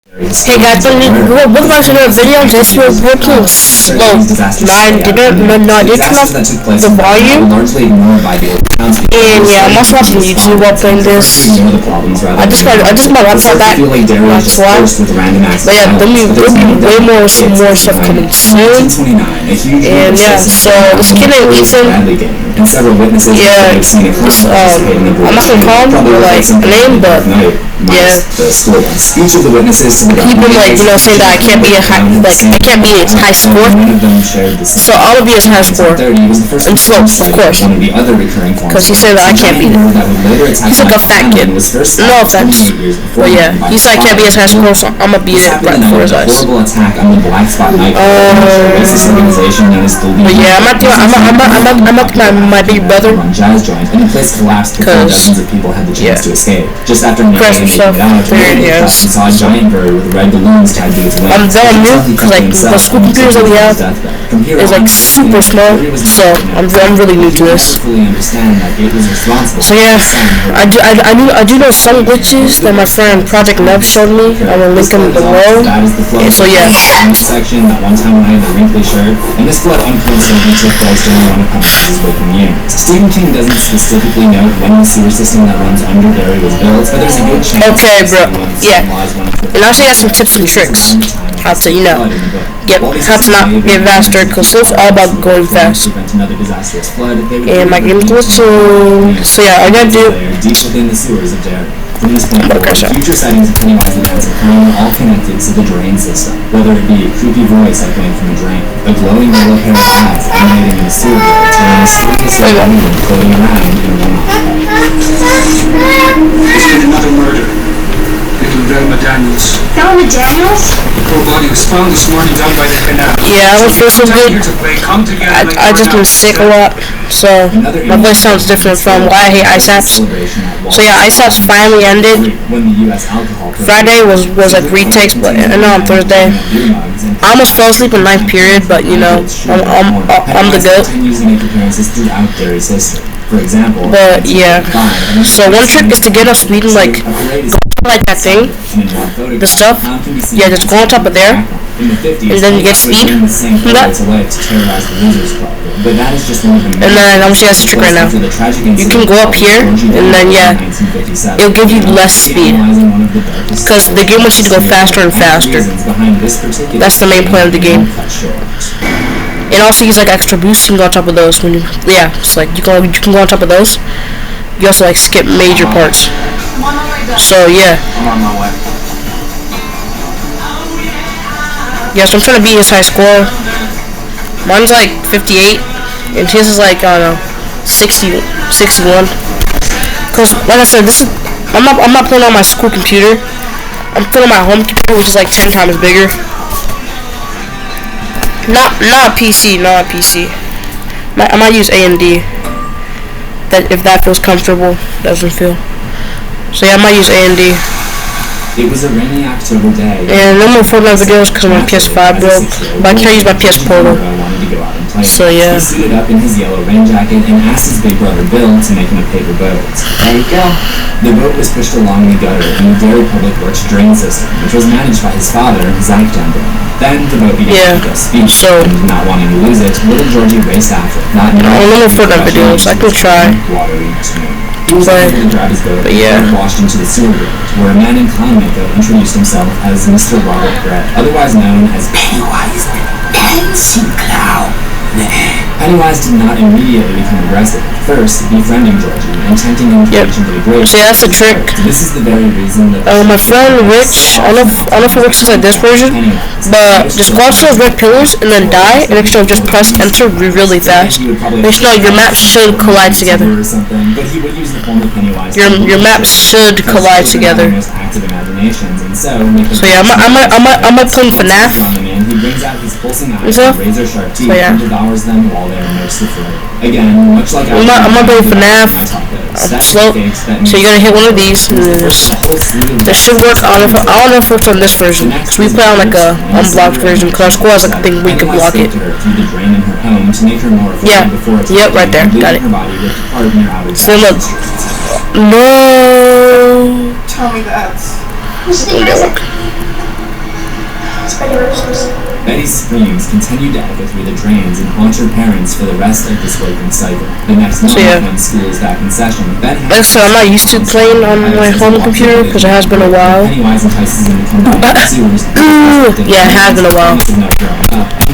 Hey guys, welcome back to another video. Today we're working slow. I did turn off the volume. And yeah, I'm also watching YouTube while playing this. I just got my laptop back. That's why. But yeah, there'll be way more stuff coming soon. And yeah, so this kid named Ethan. Yeah, I'm not gonna call him like a name, but yeah. Each of the witnesses People saying that I can't be I can't be a high score. So I'll be a high score and slow, of course. Because he said that I can't be that. He's like a fat kid. No offense. But yeah, he said I can't be as high score, so I'm gonna beat it right before his eyes. But yeah, I'm not my big brother. Because yeah, just after stuff. Yes. I'm very new because like the school computers that we have is like super small, so I'm really new to this. So yeah, I do know some glitches that my friend Project Nub showed me. I will link them below. And so yeah. Section that one time when I had a wrinkly shirt, and this flood uncoincidentally took place during one of Pennsylvania's waking years. Stephen King doesn't specifically note when the sewer system that runs under Derry was built, but there's a good chance. Okay, bro. Yeah. And also, you got some tips and tricks. How to, how to not get faster, because it's all about going fast. And my game glitching. So yeah, I gotta do. Deep within the sewers of Derry. From this point forward, future sightings of Pennywise events occurring are all connected to the drain system, whether it be a creepy voice echoing from a drain, a glowing yellow pair of eyes emanating in the sewer grate, or a mysterious woman floating around in a room. There's been another murder. Little Velma Daniels. Velma Daniels? Her body was found this morning down by the canal. Yeah, I don't feel so good. I just been sick a lot, so my voice sounds different from why I hate ISAPs. So yeah, ISAPs finally ended. Friday was like retakes, but on Thursday. I almost fell asleep in 9th period, but I'm the GOAT. But yeah, so one trick is to get us reading like that thing, the stuff, yeah, just go on top of there, and then you get speed from that. And then I'm showing you guys a trick right now. You can go up here, and then yeah, it'll give you less speed, because the game wants you to go faster and faster. That's the main point of the game. And also use like extra boosts. You can go on top of those when it's like you can go on top of those. You also like skip major parts. So yeah. I'm on my way. Yeah, so I'm trying to beat his high score. Mine's like 58, and his is like I don't know, 60, 61. Cause like I said, I'm not playing on my school computer. I'm playing on my home computer, which is like 10 times bigger. Not a PC. I might use AMD. That if that feels comfortable, doesn't feel. So yeah, I might use AMD. It was a rainy October day. And no more Fortnite videos because my PS5 broke. But I can't use my PS Portal. So yeah. He suited up in his yellow rain jacket and asked his big brother Bill to make him a paper boat. There you go. The boat was pushed along the gutter in the Derry Public Works drain system, which was managed by his father, Zach Dunbar. Then the boat began to go speed, and not wanting to lose it, little Georgie raced after it. Not no more Fortnite videos. I can try. He was able to grab his boat and washed into the sewer grate, where a man in clown makeup introduced himself as Mr. Robert Brett, otherwise known as Pennywise Dancing Clown. Pennywise did not immediately become aggressive. First, befriending Georgie and tempting him to reach into the grate. See, that's a trick. This is the very reason that my friend Rich, I don't know if it works like this version, but just go out to those red pillars and then die, and instead of just press enter really fast. Make sure your maps should collide together. Your maps should collide together. So yeah, I might play FNAF. So yeah. Again, much like I'm not playing FNAF. I'm slow. So you're gonna hit one of these. This should work. I don't know if it works on this version. Cause we play on like a unblocked version. Cause our squad has like a thing we can block it. Yeah. Yep. Right there. Got it. So look. No. Tell me that. Who's the Betty's screams continued to echo through the drains and haunt her parents for the rest of this waking cycle. The next morning, when school is back in session, Ben has I'm not used to playing on my home computer because it has been a while. Pennywise entices him to come back to the sewers. Yeah, it has been a while.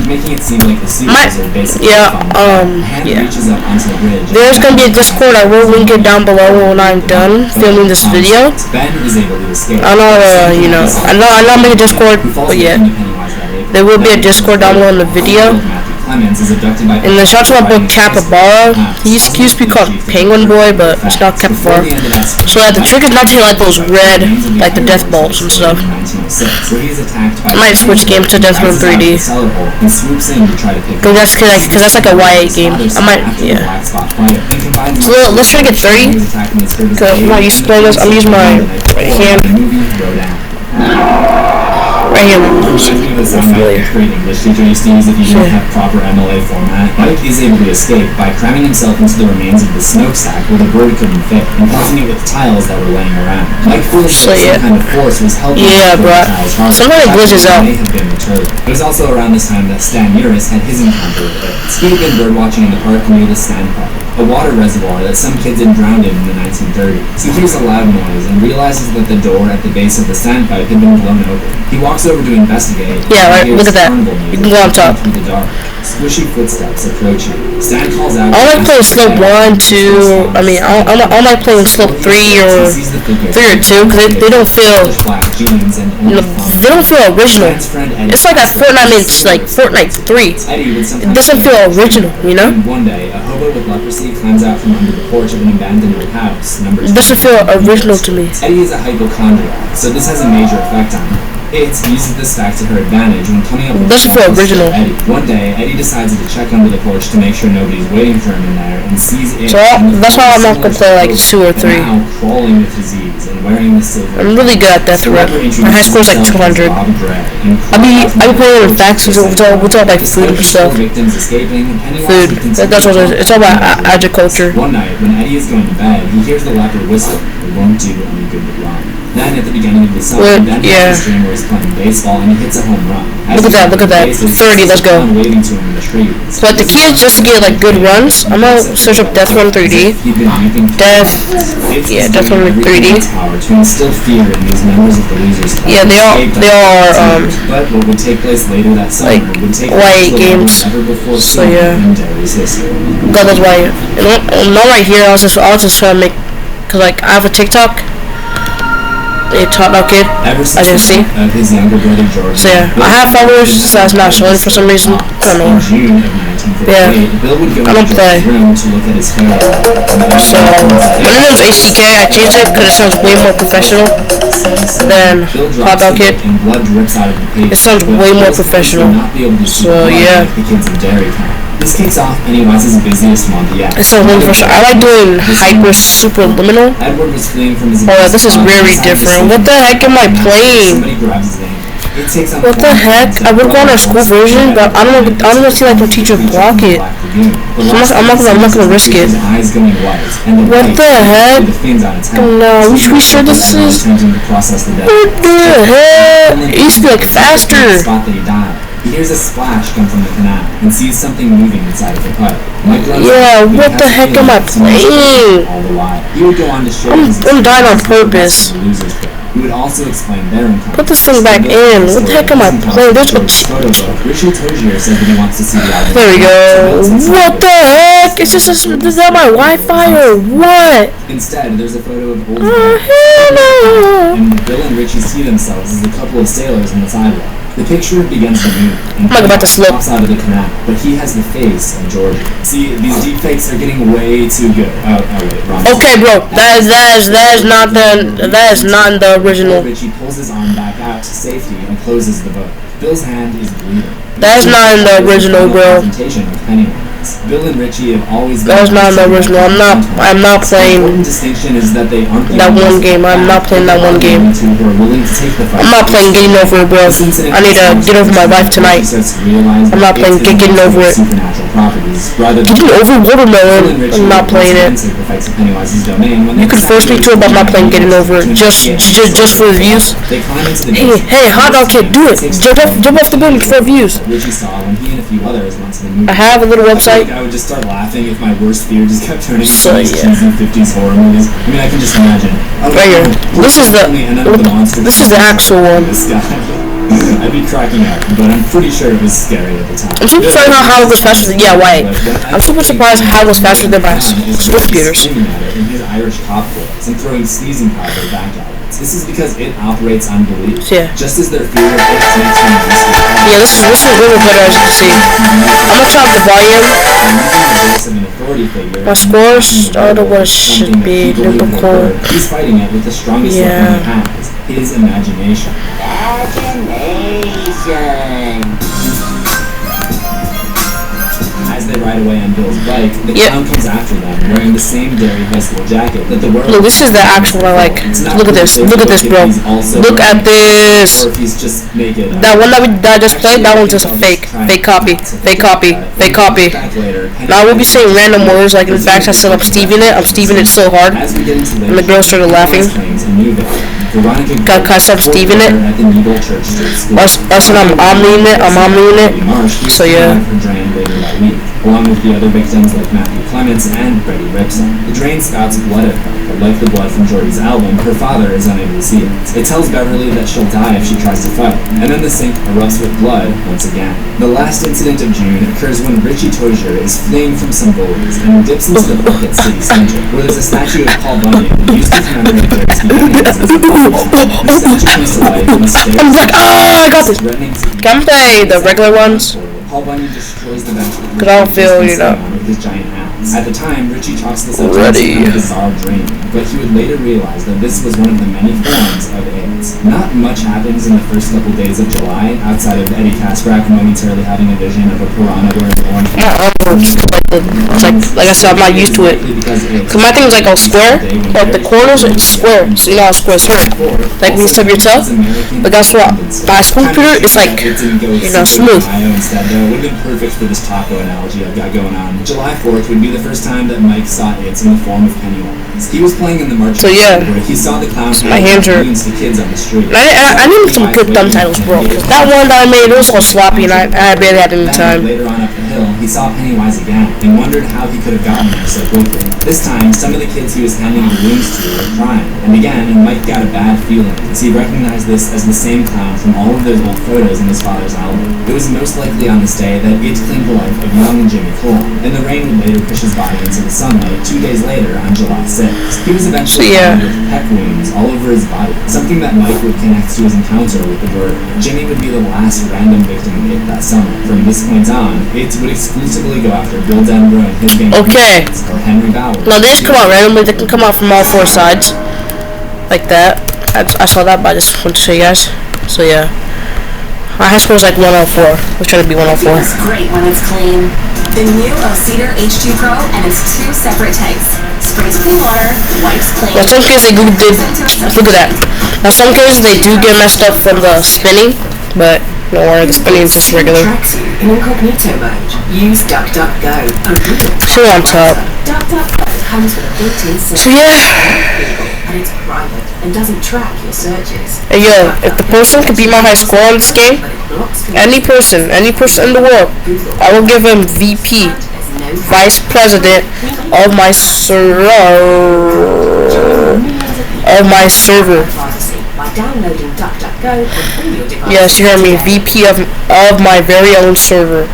Making it seem like the sewers are basically reaches up onto the bridge. There's gonna be a Discord. I will link it down below when I'm done filming this video. Ben is able to escape. I know, I'm not making a Discord, but yeah. There will be a Discord down below in the video. And the shout out my book Capybara. He used to be called Penguin Boy, but it's not Capybara. So yeah, the trick is not to hit like those red, like the death balls and stuff. I might switch games to Death Run 3D. Cause that's like a YA game. I might, yeah. So let's try to get 30. Cause I'm not used to playing this. I'm using my right hand. Right here. English teacher used to use if you didn't have proper MLA format. Mike is able to escape by cramming himself into the remains of the smokestack where the bird couldn't fit and causing it with tiles that were laying around. Mike feels that some kind of force was helping bro. Somebody glitches out. It was also around this time that Stan Uris had his encounter with it. Ski had been bird watching in the park near the Stan Park, a water reservoir that some kids had drowned in the 1930s. He hears a loud noise and realizes that the door at the base of the sandpipe had been blown open. He walks over to investigate. Yeah, right, look at that. You can go on top. Through the dark. Squishy footsteps approaching. Stan calls out. I like playing slope 1, 2. I mean, I like playing slope 3 or 2 because they don't feel. They don't feel original. It's like that Fortnite. It's like Fortnite 3. It doesn't feel original, you know. One day, a hobo with leprosy climbs out from under the porch of an abandoned house. It doesn't feel original to me. Eddie is a hypochondriac, so this has a major effect on her. It uses this fact to her advantage when coming up with doesn't feel original. Eddie. One day, Eddie decides to check under the porch to make sure nobody's waiting for him in there and sees it. So that's why I'm not gonna play like 2 or 3. Now crawling with disease and wearing the silver. I'm really good at Death Run. My high score is like 200. I be playing with facts with all like food and stuff. Food. That's what it is. It's all about agriculture. One night, when Eddie is going to bed, he hears the leopard whistle. It won't do any good but wrong. Then at the beginning of the summer, Ben has a stream where he's playing baseball and he hits a home run. Look at that. 30, let's go. So like the key is just to get like good runs. I'm gonna search up Death Run 3D. Death Run 3D. Yeah, they are But what would take place later that summer would take YA games. So yeah. God, that's why. And not right here. I was just trying to make, cause like I have a TikTok. A top out kid, as you can see. So yeah, I have followers, so that's not showing for some reason. I don't know. Yeah, I don't play. So my name is HTK. I changed it because it sounds way more professional than Pop Out Kid. It sounds way more professional. So yeah. This kicks off Pennywise's busiest month yet. It's so really frustrating. I like doing hyper superliminal. Edward was fleeing from his this is very different. What the heck am I playing? What the heck? I would go on our school version, but I don't know if like the teacher block it. I'm not gonna risk it. What the heck? No, we sure this is? What the heck? It used to be like faster. He hears a splash come from the canal and sees something moving inside of the pipe. Yeah, what the heck am I playing? He would go on to share I'm dying on purpose. He would also explain their encounter. Put this thing back in. What the heck am I playing? There's a Richard Tozier said that he wants to see the album. There we go. What the heck? Is that my Wi-Fi or what? Instead, there's a photo of old and Bill and Richie see themselves as a couple of sailors on the sidewalk. The picture begins to move and pops out of the canal, but he has the face of George. See, these deepfakes are getting way too good. Wrong. Okay, bro, that is not the original. Richie pulls his arm back out to safety and closes the book. Bill's hand is bleeding. That is not in the original, bro. games. Bill and Richie have always been... That was not the original. I'm not playing The important distinction is that they aren't that one game. I'm not playing that one game. I'm not playing Getting Over It, bro. I need to get over my life tonight. I'm not playing Getting Over It. Getting Over Watermelon. I'm not playing it. You could force me to it, but I'm not playing Getting Over It. Just for the views. Hey, Hot Dog Kid, do it. Jump off the building for views. I have a little website. I would just start laughing if my worst fear just kept turning into So, these yeah. cheesy 50s horror movies. I mean, I can just imagine. Right here. This is the actual one. This guy. I'd be cracking up, but I'm pretty sure it was scary at the time. I'm super surprised how it was faster than I'm super surprised how it was faster than my school computers. In his Irish cop voice and throwing sneezing powder back at it. This is because it operates on belief. Yeah. Just as their fear of it makes them Yeah, this is really better, as you can see. I'm gonna chop the volume. My score started what it should be. Typical. He's fighting it with the strongest weapon he has, his imagination. As they ride away on Bill's bike, the clown comes after them, wearing the same Derry High School jacket that the world... Look, this is the actual one I like. Look at this. Look at this, bro. Look at this. Or if he's just naked. That one that I just played, that one's just a fake copy. Now we'll be saying random words, like in fact I said I'm Steveing it. I'm Steveing it so hard. And the girl started laughing. Can I stop Steveing it? I said I'm omniing it. So yeah. Along with the other victims like Matthew Clements and Freddie Ripson. The drain spouts blood at her, but like the blood from Jordy's album, her father is unable to see it. It tells Beverly that she'll die if she tries to fight, and then the sink erupts with blood once again. The last incident of June occurs when Richie Tozier is fleeing from some bullies and dips into the Bucket City Center, where there's a statue of Paul Bunyan used to commemorate Derry's beginnings as a public. The statue comes to life in the stairs. I'm like, I got this. Can I play the regular ones? Paul Bunyan destroys the bench because I don't feel, with his giant axe. At the time, Richie chalks this up to Ready. a bizarre dream, but he would later realize that this was one of the many forms of AIDS. Not much happens in the first couple days of July, outside of Eddie Kasprak momentarily having a vision of a piranha wearing orange. Like I said, I'm not used to it. Cause my thing is like all square, but the corners it's square. So you know how square is square. Like when you stub your toe. But guess what? My school computer is like, smooth. It would have been perfect for this taco analogy I've got going on. July 4th would be the first time that Mike saw AIDS in the form of Pennywise. He was playing in the march where he saw the clown my hands are the kids on the street. I need some good thumb titles, bro. That one that I made, it was all sloppy and I barely had any time. Later on up the hill, he saw Pennywise again and wondered how he could have gotten there so quickly. This time, some of the kids he was handing balloons to were crying. And again, Mike got a bad feeling as he recognized this as the same clown from all of those old photos in his father's album. It was most likely on this day that it claimed the life of young Jimmy Cole, and the rain would later push his body into the sunlight 2 days later on July 6th. He was eventually found with peck wounds all over his body, something that Mike would connect to his encounter with the bird. Jimmy would be the last random victim of it that summer. From this point on, it would exclusively go after Bill Denver and his gang or Henry Bauer. No, they just come out randomly. They can come out from all four sides, like that. I saw that, but I just want to show you guys. So yeah. My high score is like 104. We're trying to be 104. It's great when it's clean. The new Cedar H2 Pro and its 2 separate tanks. Sprays clean water, wipes clean. Now some cases they look at that. Now some cases they do get messed up from the spinning, but don't worry, the spinning is just regular. In incognito mode, use DuckDuckGo. So on top. DuckDuckGo comes with a built-in system. So yeah. And it's private and doesn't track your searches. Hey yo, if the person could beat my high score on this game, any person in the world, I will give him VP, Vice President of my server. Yes, you heard me, VP of my very own server.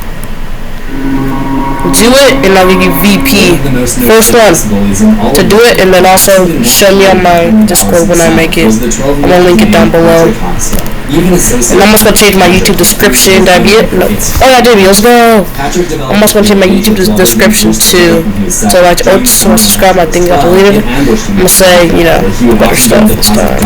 Do it and I'll give you VP. First one to do it, and then also show me on my Discord when I make it. I'm gonna link it down below. And I'm also gonna change my YouTube description. Did I be it? No. Oh yeah, I did. Let's go. I'm also gonna change my YouTube description too. So like, subscribe. My thing got deleted. I'm gonna say, better stuff this time.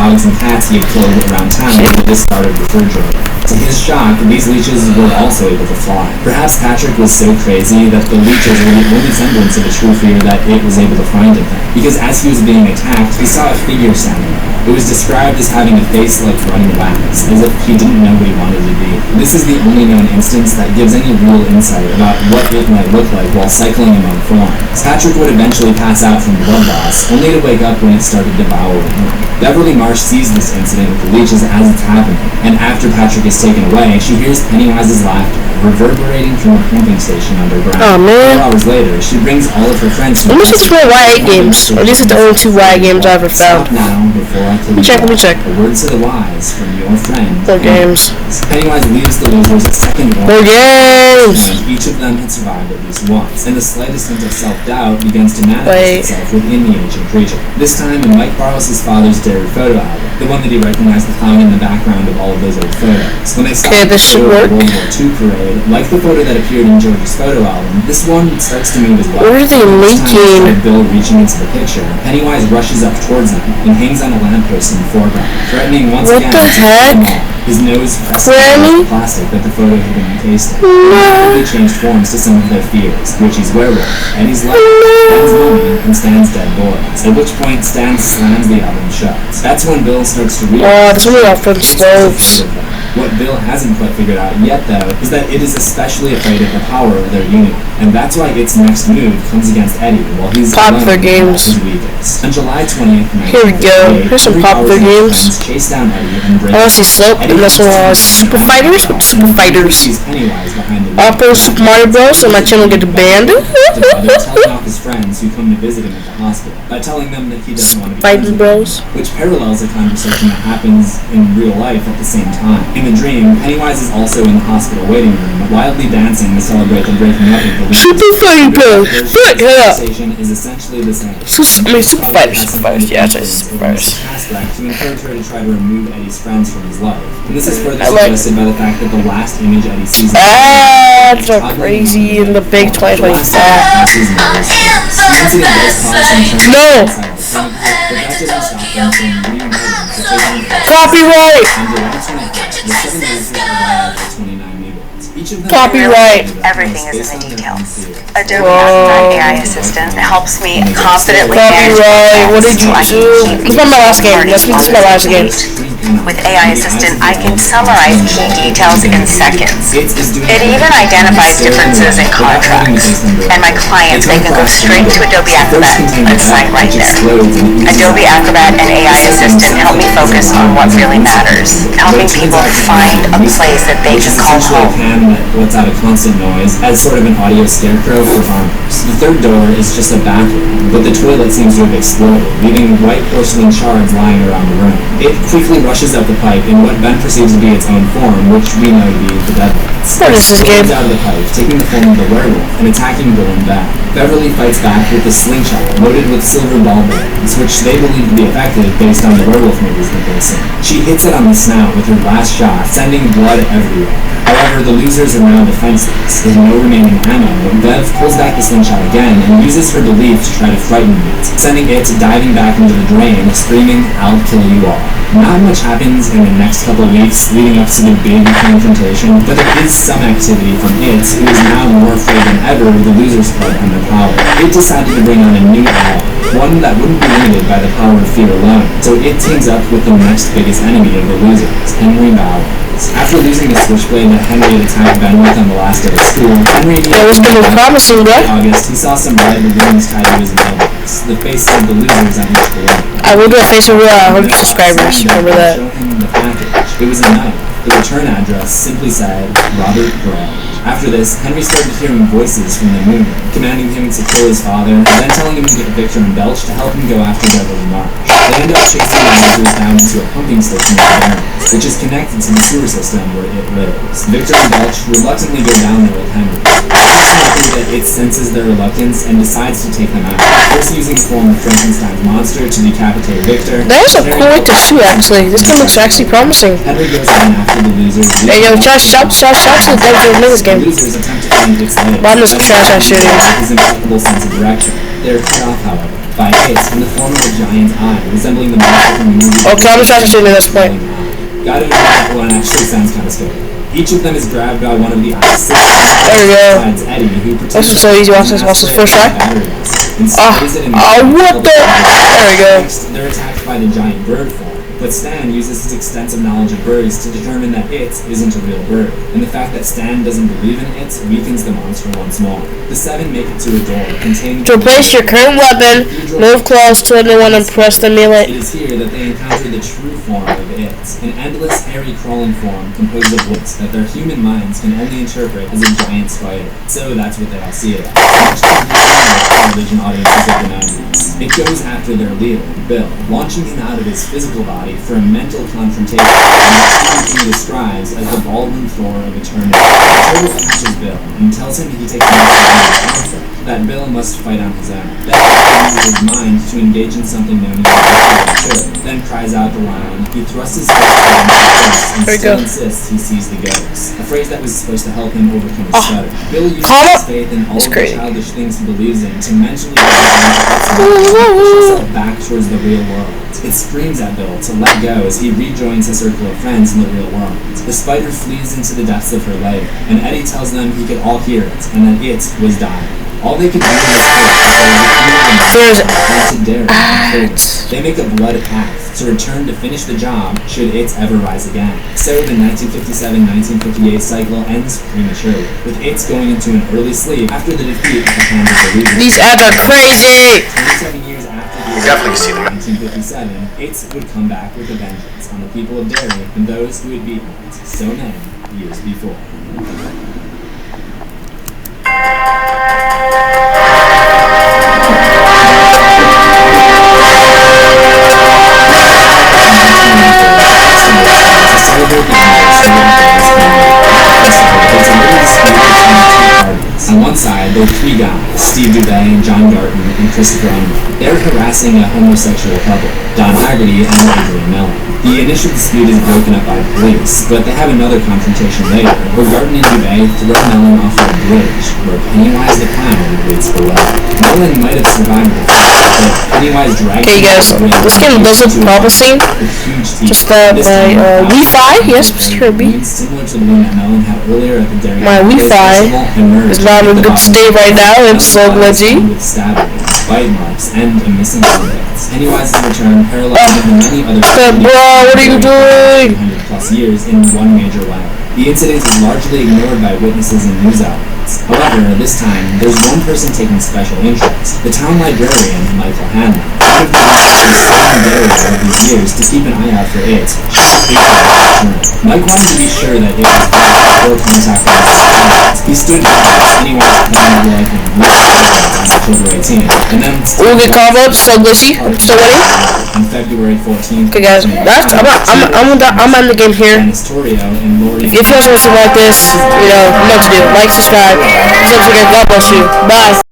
To his shock, these leeches were also able to fly. Perhaps Patrick was so crazy that the leeches were the only semblance of a true fear that it was able to find in him. Because as he was being attacked, he saw a figure standing there. It was described as having a face like running wax, as if he didn't know what he wanted to be. This is the only known instance that gives any real insight about what it might look like while cycling among forms. Patrick would eventually pass out from blood loss, only to wake up when it started devouring him. Beverly Marsh sees this incident with the leeches as it's happening, and after Patrick is taken away, she hears Pennywise's laughter reverberating from a pumping station underground. Oh, man. 4 hours later, she brings all of her friends from Let me see for YA games. Or these are the only 2 YA games I ever found. Stop now before I kill you. Let me check. A word to the wise from your friend. More games. Pennywise leaves the losers a second More warning. games! And each of them had survived at least once, and the slightest hint of self-doubt begins to manifest itself within the ancient creature. This time, when Mike borrows his father's dairy photo album, the one that he recognized the clown in the background of all of those old photos. When they stop Okay, this should the work. World War II parade, like the photo that appeared in George's photo album, this one starts to move as well. What are they This time, making? instead of Bill reaching into the picture, Pennywise rushes up towards them and hangs on a lamppost in the foreground, threatening once What again the to kill them heck? all. His nose pressed Granny? against the plastic that the photo had been encased in. He changed forms to some of their fears, Richie's werewolf, Eddie's life, Stan's mummy, and Stan's dead boys. At which point, Stan slams the album shut. That's when Bill starts to realize This one off from slopes. what Bill hasn't quite figured out yet, though, is that it is especially afraid of the power of their unity. And that's why its next move comes against Eddie while he's Popular alone games. at his weakest. On July 20th, Here we go. Here's some popular games. Chase down Eddie and break I want to see Slope, and this one was Super Fighters with Super Fighters. Pennywise behind the Opera Super Mario Bros. And my channel get banned. telling off his friends who come to visit him at the hospital by telling them that he doesn't want to be Fighting Bros. which parallels a conversation that happens in real life at the same time. In the dream, Pennywise is also in the hospital waiting room, wildly dancing to celebrate the breaking up of the Super Fighting Bros. Fuck yeah. conversation is essentially the same. Super Fighters. Super Fighters. Yeah, I say Super Fighters. To encourage her to try to remove Eddie's friends from his life. And this is further I like- suggested by the fact that the last image Eddie sees Ads are crazy in the big 2025. No! Copyright! Copyright! Everything is in the details. Adobe Acrobat AI Assistant helps me confidently manage Copyright! What did you do? This is my last game. This is my last game. With AI Assistant, I can summarize key details in seconds. It even identifies differences in contracts. And my clients, they can go straight to Adobe Acrobat and sign right there. Adobe Acrobat and AI Assistant help me focus on what really matters, helping people find a place that they can call home. Lets out a constant noise as sort of an audio scarecrow for farmers. The third door is just a bathroom, but the toilet seems to have exploded, leaving white porcelain shards lying around the room. It quickly rushes up the pipe in what Ben perceives to be its own form, which we know to be the Deadlights. What is this game? Out of the pipe, taking the form of the werewolf and attacking Bill and Beth. Beverly fights back with a slingshot loaded with silver ball bearings, which they believe to be effective based on the werewolf movies that they've seen. She hits it on the snout with her last shot, sending blood everywhere. However, the losers are now defenseless. There's no remaining ammo, but Bev pulls back the slingshot again and uses her belief to try to frighten it, sending it diving back into the drain, screaming, "I'll kill you all." Not much happens in the next couple weeks leading up to the big confrontation, but there is some activity from it, who is now more afraid than ever of the losers club and their power. It decided to bring on a new ally, one that wouldn't be limited by the power of fear alone, so it teams up with the next biggest enemy of the losers, Henry Bowers. After losing the switchblade that Henry had attacked Ben with on the last day of school, Henry That was gonna be promising, bro. in August, he saw some red balloons tied to his elbows, the faces of the losers on each balloon. I will do a face of 100 subscribers. Remember that. Show him the package. It was a knife. The return address simply said Robert Gray. After this, Henry started hearing voices from the moon, commanding him to kill his father, and then telling him to get Victor and Belch to help him go after Beverly Marsh. They end up chasing the losers down into a pumping station in Barons, which is connected to the sewer system where it lives. Victor and Belch reluctantly go down there with Henry. That it senses their reluctance and decides to take them out. First using the form of Frankenstein's monster to decapitate Victor. That is a cool way to shoot, actually. This game looks actually promising. Henry goes on after the losers. Hey, yo, shout to the devs who made this game. Losers attempt to find its legs. Why does trash ass shooting? His impeccable sense of direction. They are cut off, however, by hits in the form of a giant eye, resembling the monster from the movie. Okay, I'm just shooting at this point. Got an example, and actually sounds kind of scary. Each of them is grabbed by one of the assistants. There we go. Besides Eddie, who This is so easy. Watch this first try. What the? There we go. Next, they're attacked by the giant bird form. But Stan uses his extensive knowledge of birds to determine that it isn't a real bird, and the fact that Stan doesn't believe in it weakens the monster once more. The seven make it to a door containing... To replace your current weapon, move close to anyone and press the melee. It is here that they encounter the true form of it, an endless, hairy, crawling form composed of woods that their human minds can only interpret as a giant spider. So that's what they all see it as. Much to the television audiences of the 90s. It goes after their leader, Bill, launching him out of his physical body for a mental confrontation, which he describes as the Baldwin Thor of eternity. The turtle catches Bill and tells him he takes the that Bill must fight on his own. Then he uses his mind to engage in something known as should. Then cries out the line. He thrusts his fist into his face and still insists he sees the ghost. A phrase that was supposed to help him overcome his stutter. Bill uses his faith in all of the childish things he believes in to mentally push himself back towards the real world. It screams at Bill to let go as he rejoins his circle of friends in the real world. The spider flees into the depths of her lair, and Eddie tells them he could all hear it, and that it was dying. All they could do was they make a blood pact to return to finish the job should it ever rise again. So the 1957-1958 cycle ends prematurely, with it going into an early sleep after the defeat at the hands of the Legion. These ads are crazy! 27 years after the definitely see them. 1957, it would come back with a vengeance on the people of Derry and those who had beaten it so many years before. On one side, there are three guys, Steve Dubay, John Garton, and Christopher Underwood. They're harassing a homosexual couple, Don Haggerty and Adrian Mellon. The initial dispute is broken up by police, but they have another confrontation later, where Garton and Dubay throw Mellon off of a bridge, where Pennywise the Clown waits below. Mellon might have survived the fight, but Pennywise drags him guys, this game does look promising. Just my Wi-Fi, yes, Kirby. Similar to the one that Mellon had earlier at the Derry. My Wi-Fi is not in a good state right now. It's so glitchy. With stabbing, bite marks, and a missing armpits. Pennywise's return parallels the many other what are you doing? 100+ years in one major way. The incident is largely ignored by witnesses and news outlets. However, this time, there's one person taking special interest, the town librarian, Michael Hanlon. One of the Derry all these years to keep an eye out for it. Mike wanted to be sure that it was before contacting his He stood by Pennywise playing the life on October 18th, and then we'll get covered up, so glitchy. I'm still waiting. On February 14th. Okay guys, I'm on the game here. If you guys want to like this, you know what to do. Like, subscribe. God bless you. Bye.